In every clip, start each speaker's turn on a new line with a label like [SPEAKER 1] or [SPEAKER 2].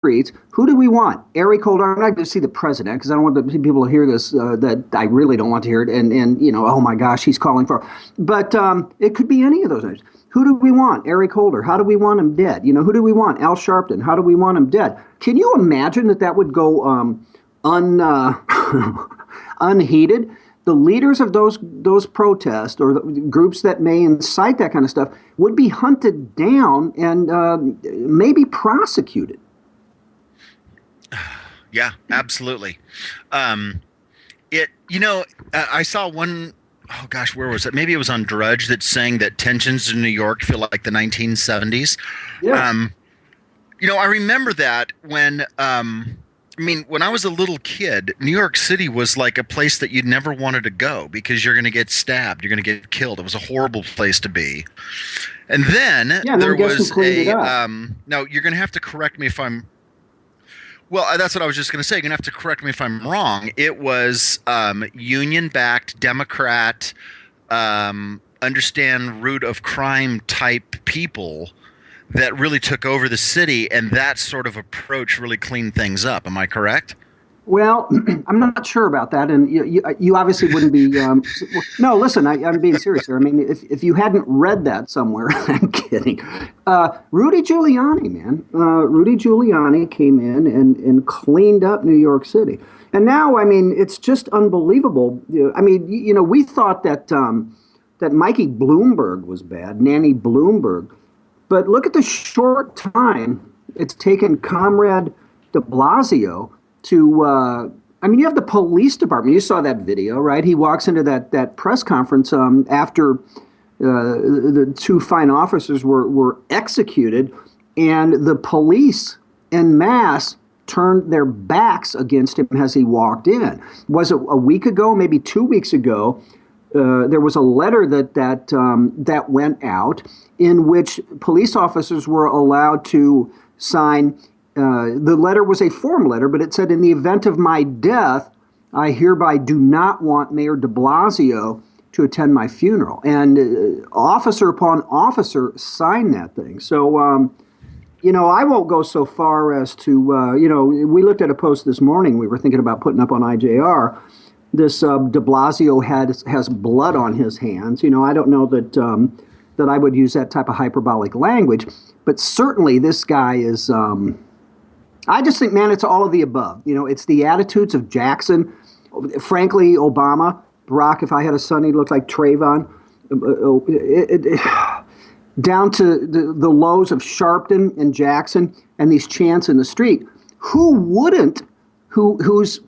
[SPEAKER 1] streets. Who do we want? Eric Holder. I'm not going to see the president because I don't want the people to hear this. That I really don't want to hear it. And oh my gosh, he's calling for. But it could be any of those names. Who do we want? Eric Holder. How do we want him dead? Who do we want? Al Sharpton. How do we want him dead? Can you imagine that would go unheeded? The leaders of those protests or the groups that may incite that kind of stuff would be hunted down and maybe prosecuted.
[SPEAKER 2] Yeah, absolutely. I saw one, oh gosh, where was it? Maybe it was on Drudge that's saying that tensions in New York feel like the 1970s.
[SPEAKER 1] Yes.
[SPEAKER 2] I remember that when, when I was a little kid, New York City was like a place that you'd never wanted to go because you're going to get stabbed, you're going to get killed. It was a horrible place to be. And then there was now you're going to have to correct me if I'm, well, that's what I was just going to say. You're going to have to correct me if I'm wrong. It was union-backed, Democrat, understand root of crime type people that really took over the city, and that sort of approach really cleaned things up. Am I correct?
[SPEAKER 1] Well, I'm not sure about that, and you obviously wouldn't be. No, listen, I'm being serious here. I mean, if you hadn't read that somewhere, I'm kidding. Rudy Giuliani, man, Rudy Giuliani came in and cleaned up New York City, and now, I mean, it's just unbelievable. I mean, we thought that that Mikey Bloomberg was bad, Nanny Bloomberg, but look at the short time it's taken Comrade de Blasio to, you have the police department. You saw that video, right? He walks into that press conference after the two fine officers were executed, and the police en masse turned their backs against him as he walked in. Was it a week ago, maybe 2 weeks ago? There was a letter that went out in which police officers were allowed to sign. The letter was a form letter, but it said, "In the event of my death, I hereby do not want Mayor de Blasio to attend my funeral." And officer upon officer signed that thing. So, I won't go so far as to, we looked at a post this morning we were thinking about putting up on IJR. This de Blasio has blood on his hands. I don't know that I would use that type of hyperbolic language, but certainly this guy is. I just think, man, it's all of the above. It's the attitudes of Jackson, frankly, Obama, Barack. If I had a son, he'd look like Trayvon. Down to the lows of Sharpton and Jackson and these chants in the street. Who wouldn't? Who's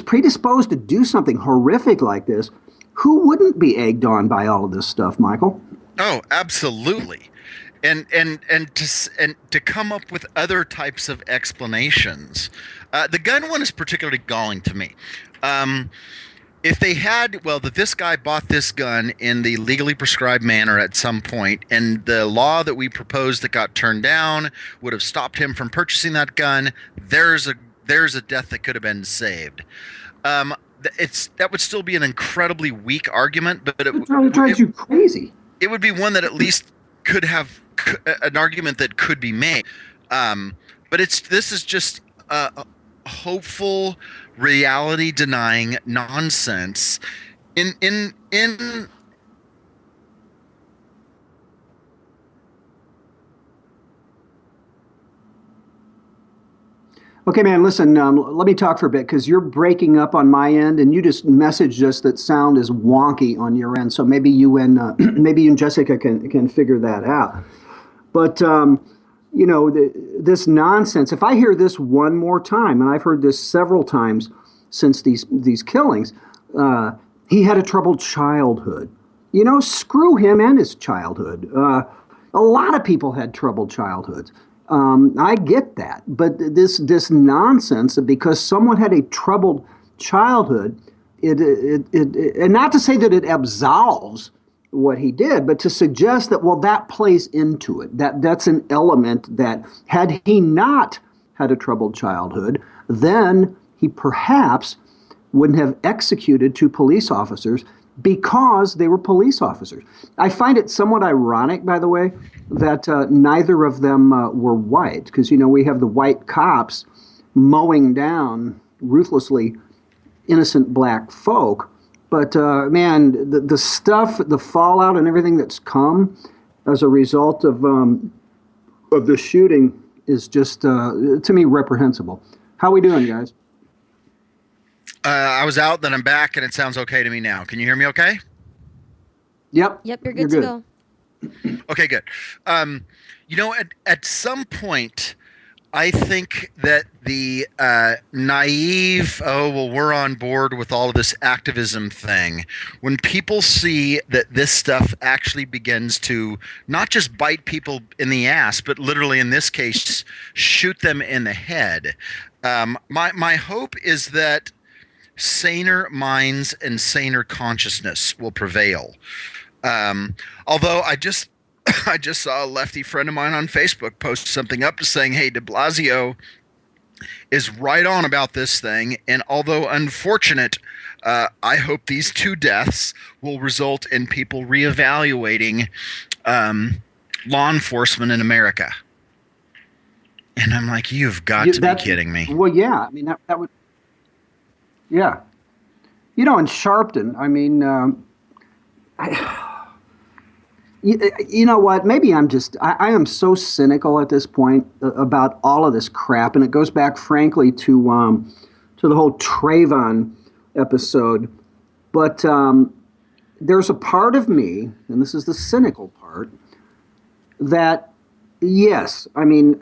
[SPEAKER 1] predisposed to do something horrific like this? Who wouldn't be egged on by all of this stuff, Michael?
[SPEAKER 2] Oh, absolutely. And to come up with other types of explanations. The gun one is particularly galling to me. If they had, that this guy bought this gun in the legally prescribed manner at some point, and the law that we proposed that got turned down would have stopped him from purchasing that gun, there's a death that could have been saved. That would still be an incredibly weak argument, but it
[SPEAKER 1] drives you crazy.
[SPEAKER 2] It would be one that at least could have an argument that could be made. But this is just hopeful, reality denying nonsense. In
[SPEAKER 1] Okay, man, listen, let me talk for a bit because you're breaking up on my end and you just messaged us that sound is wonky on your end. So maybe you and Jessica can figure that out. But, this nonsense, if I hear this one more time, and I've heard this several times since these killings, he had a troubled childhood. Screw him and his childhood. A lot of people had troubled childhoods. I get that, but this nonsense that because someone had a troubled childhood, and not to say that it absolves what he did, but to suggest that that plays into it. That's an element that had he not had a troubled childhood, then he perhaps wouldn't have executed two police officers because they were police officers. I find it somewhat ironic, by the way, that neither of them were white, because we have the white cops mowing down ruthlessly innocent black folk. But man, the stuff, the fallout, and everything that's come as a result of the shooting is just to me reprehensible. How we doing, guys?
[SPEAKER 2] I was out, then I'm back, and it sounds okay to me now. Can you hear me okay?
[SPEAKER 1] Yep.
[SPEAKER 3] Yep, you're good to go.
[SPEAKER 2] Okay, good. At some point, I think that the naive, oh, well, we're on board with all of this activism thing, when people see that this stuff actually begins to not just bite people in the ass, but literally in this case, shoot them in the head, my hope is that saner minds and saner consciousness will prevail. Although I just saw a lefty friend of mine on Facebook post something up saying, hey, de Blasio is right on about this thing. And although unfortunate, I hope these two deaths will result in people reevaluating law enforcement in America. And I'm like, you've got to be kidding me.
[SPEAKER 1] Well, yeah. I mean, that would, yeah. In Sharpton, I mean, you know what? Maybe I am so cynical at this point about all of this crap, and it goes back, frankly, to the whole Trayvon episode. But there's a part of me, and this is the cynical part, that yes, I mean,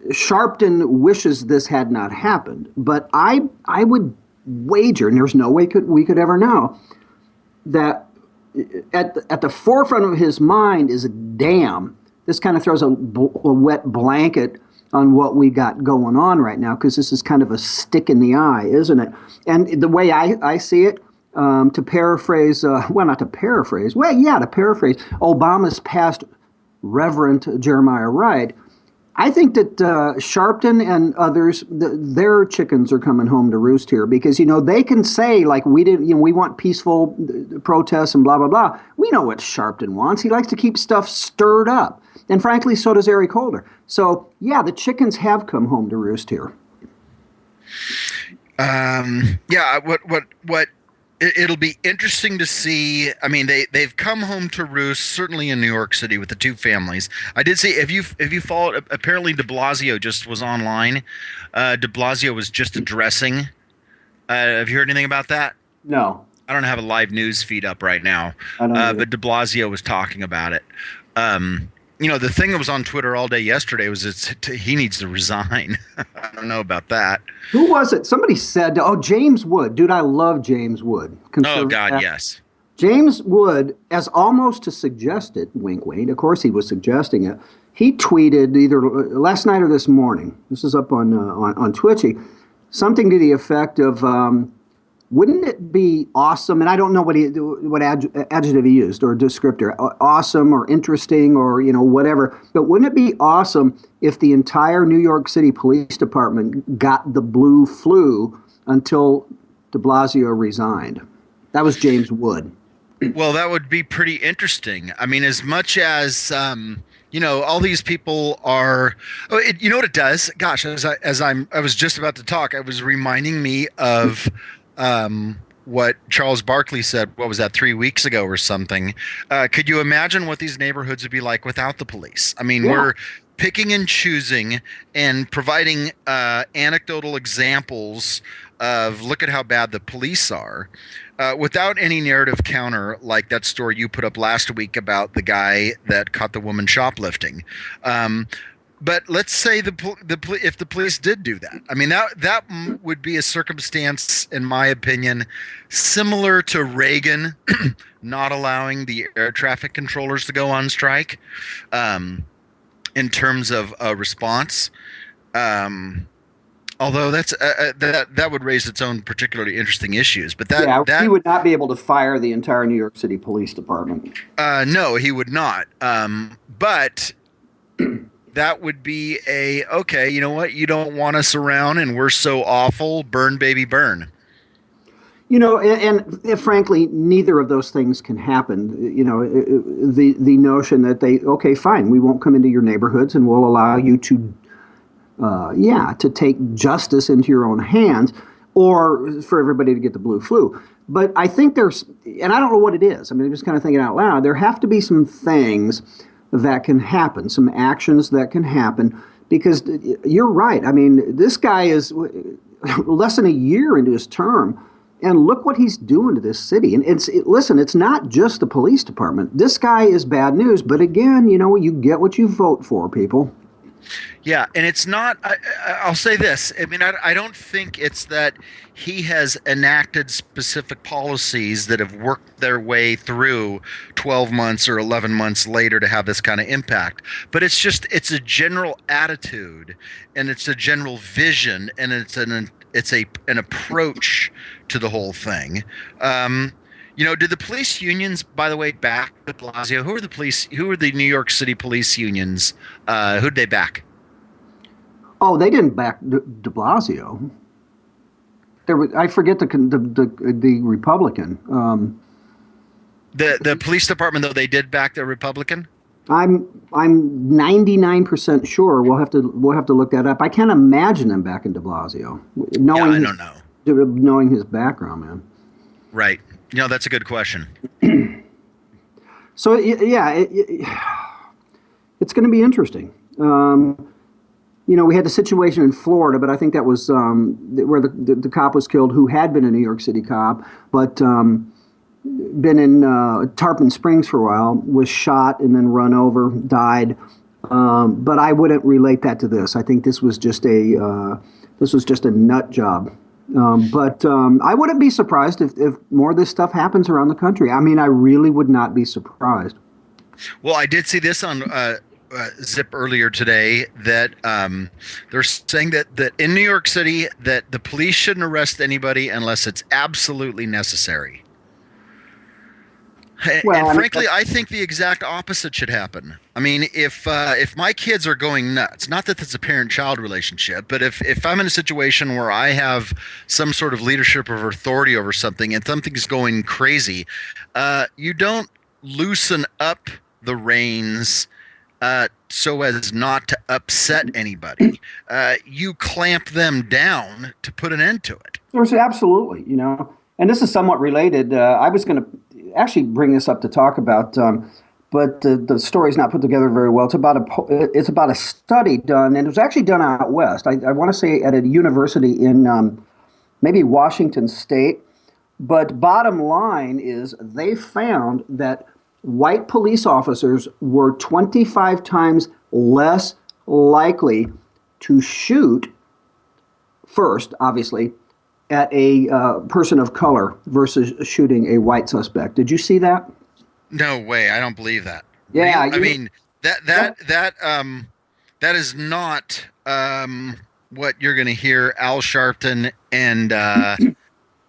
[SPEAKER 1] Sharpton wishes this had not happened, but I would wager, and there's no way we could ever know, that at the forefront of his mind is damn, this kind of throws a wet blanket on what we got going on right now, because this is kind of a stick in the eye, isn't it? And the way I see it, to paraphrase, to paraphrase Obama's past Reverend Jeremiah Wright, I think that Sharpton and others, their chickens are coming home to roost here, because they can say, like, we want peaceful protests and blah blah blah. We know what Sharpton wants. He likes to keep stuff stirred up, and frankly, so does Eric Holder. So yeah, the chickens have come home to roost here.
[SPEAKER 2] Yeah. What? It'll be interesting to see. I mean, they've come home to roost, certainly in New York City with the two families. I did see, if you followed, apparently de Blasio just was online. De Blasio was just addressing. Have you heard anything about that?
[SPEAKER 1] No.
[SPEAKER 2] I don't have a live news feed up right now.
[SPEAKER 1] I don't
[SPEAKER 2] but de Blasio was talking about it. The thing that was on Twitter all day yesterday was he needs to resign. I don't know about that.
[SPEAKER 1] Who was it? Somebody said, oh, James Wood. Dude, I love James Wood.
[SPEAKER 2] Oh, God, yes.
[SPEAKER 1] James Wood, as almost to suggest it, wink, wink, of course he was suggesting it, he tweeted either last night or this morning, this is up on Twitchy, something to the effect of, wouldn't it be awesome, and I don't know what adjective he used or descriptor, awesome or interesting or whatever, but wouldn't it be awesome if the entire New York City Police Department got the blue flu until de Blasio resigned? That was James Wood.
[SPEAKER 2] Well, that would be pretty interesting. I mean, as much as all these people are. Oh, you know what it does? Gosh, I was just about to talk. I was reminding me of. What Charles Barkley said, what was that, 3 weeks ago or something? Could you imagine what these neighborhoods would be like without the police? I mean, we're picking and choosing and providing anecdotal examples of look at how bad the police are, without any narrative counter, like that story you put up last week about the guy that caught the woman shoplifting. But let's say if the police did do that, I mean that would be a circumstance, in my opinion, similar to Reagan not allowing the air traffic controllers to go on strike, in terms of a response. Although that would raise its own particularly interesting issues, but
[SPEAKER 1] he would not be able to fire the entire New York City Police Department.
[SPEAKER 2] No, he would not. But. That would be okay, you know what? You don't want us around and we're so awful. Burn, baby, burn.
[SPEAKER 1] And frankly, neither of those things can happen. The notion that okay, fine, we won't come into your neighborhoods and we'll allow you to, to take justice into your own hands, or for everybody to get the blue flu. But I think and I don't know what it is. I mean, I'm just kind of thinking out loud. There have to be some things that can happen, some actions that can happen, because you're right. I mean, this guy is less than a year into his term. And look what he's doing to this city. And listen, it's not just the police department. This guy is bad news. But again, you get what you vote for, people.
[SPEAKER 2] Yeah, and it's not. I'll say this. I mean, I don't think it's that he has enacted specific policies that have worked their way through 12 months or 11 months later to have this kind of impact. But it's a general attitude, and it's a general vision, and it's an approach to the whole thing. Did the police unions, by the way, back de Blasio? Who are the New York City police unions? Who'd they back?
[SPEAKER 1] Oh, they didn't back de Blasio. I forget the Republican.
[SPEAKER 2] The police department, though, they did back the Republican.
[SPEAKER 1] I'm 99% sure. We'll have to look that up. I can't imagine them back in de Blasio.
[SPEAKER 2] I don't know.
[SPEAKER 1] Knowing his background, man.
[SPEAKER 2] Right. That's a good question.
[SPEAKER 1] So yeah, it's going to be interesting. We had the situation in Florida, but I think that was where the cop was killed, who had been a New York City cop, but been in Tarpon Springs for a while, was shot and then run over, died. But I wouldn't relate that to this. I think this was just a nut job. But I wouldn't be surprised if more of this stuff happens around the country. I mean, I really would not be surprised.
[SPEAKER 2] Well, I did see this on Zip earlier today that they're saying that in New York City that the police shouldn't arrest anybody unless it's absolutely necessary. Well, and frankly, I think the exact opposite should happen. I mean, if my kids are going nuts, not that it's a parent-child relationship, but if I'm in a situation where I have some sort of leadership or authority over something and something's going crazy, you don't loosen up the reins so as not to upset anybody. You clamp them down to put an end to it.
[SPEAKER 1] Absolutely, and this is somewhat related. I was going to actually bring this up to talk about, but the story's not put together very well. It's about a study done, and it was actually done out west. I want to say at a university in maybe Washington State. But bottom line is they found that white police officers were 25 times less likely to shoot first, obviously, at a person of color versus shooting a white suspect. Did you see that?
[SPEAKER 2] No way. I don't believe that.
[SPEAKER 1] Yeah.
[SPEAKER 2] I mean, that is not what you're going to hear Al Sharpton and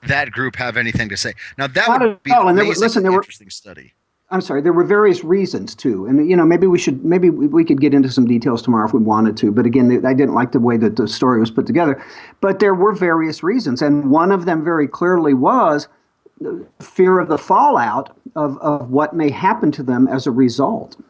[SPEAKER 2] that group have anything to say. Now, that would be an interesting study.
[SPEAKER 1] I'm sorry. There were various reasons too, and maybe we could get into some details tomorrow if we wanted to. But again, I didn't like the way that the story was put together. But there were various reasons, and one of them very clearly was fear of the fallout of what may happen to them as a result.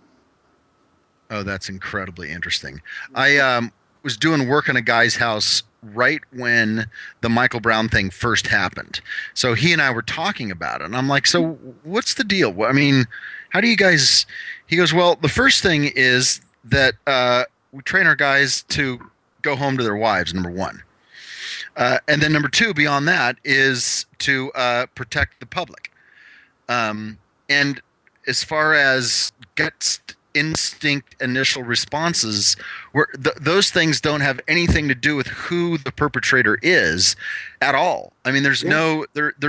[SPEAKER 2] Oh, that's incredibly interesting. I was doing work in a guy's house right when the Michael Brown thing first happened. So he and I were talking about it, and I'm like, so what's the deal? I mean, how do you guys... He goes, well, the first thing is that we train our guys to go home to their wives, number one. And then number two, beyond that, is to protect the public. And as far as gut instinct initial responses, those things don't have anything to do with who the perpetrator is at all. I mean, there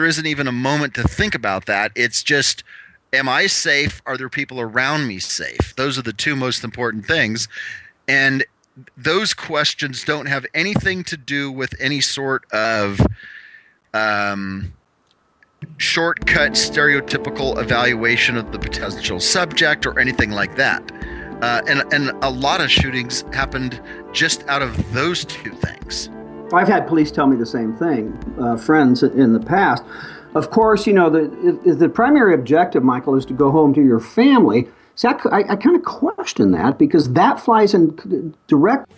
[SPEAKER 2] isn't even a moment to think about that. It's just, am I safe? Are there people around me safe? Those are the two most important things. And those questions don't have anything to do with any sort of shortcut, stereotypical evaluation of the potential subject or anything like that. And a lot of shootings happened just out of those two things.
[SPEAKER 1] I've had police tell me the same thing, friends in the past. Of course, you know, the primary objective, Michael, is to go home to your family. So I kind of question that because that flies in direct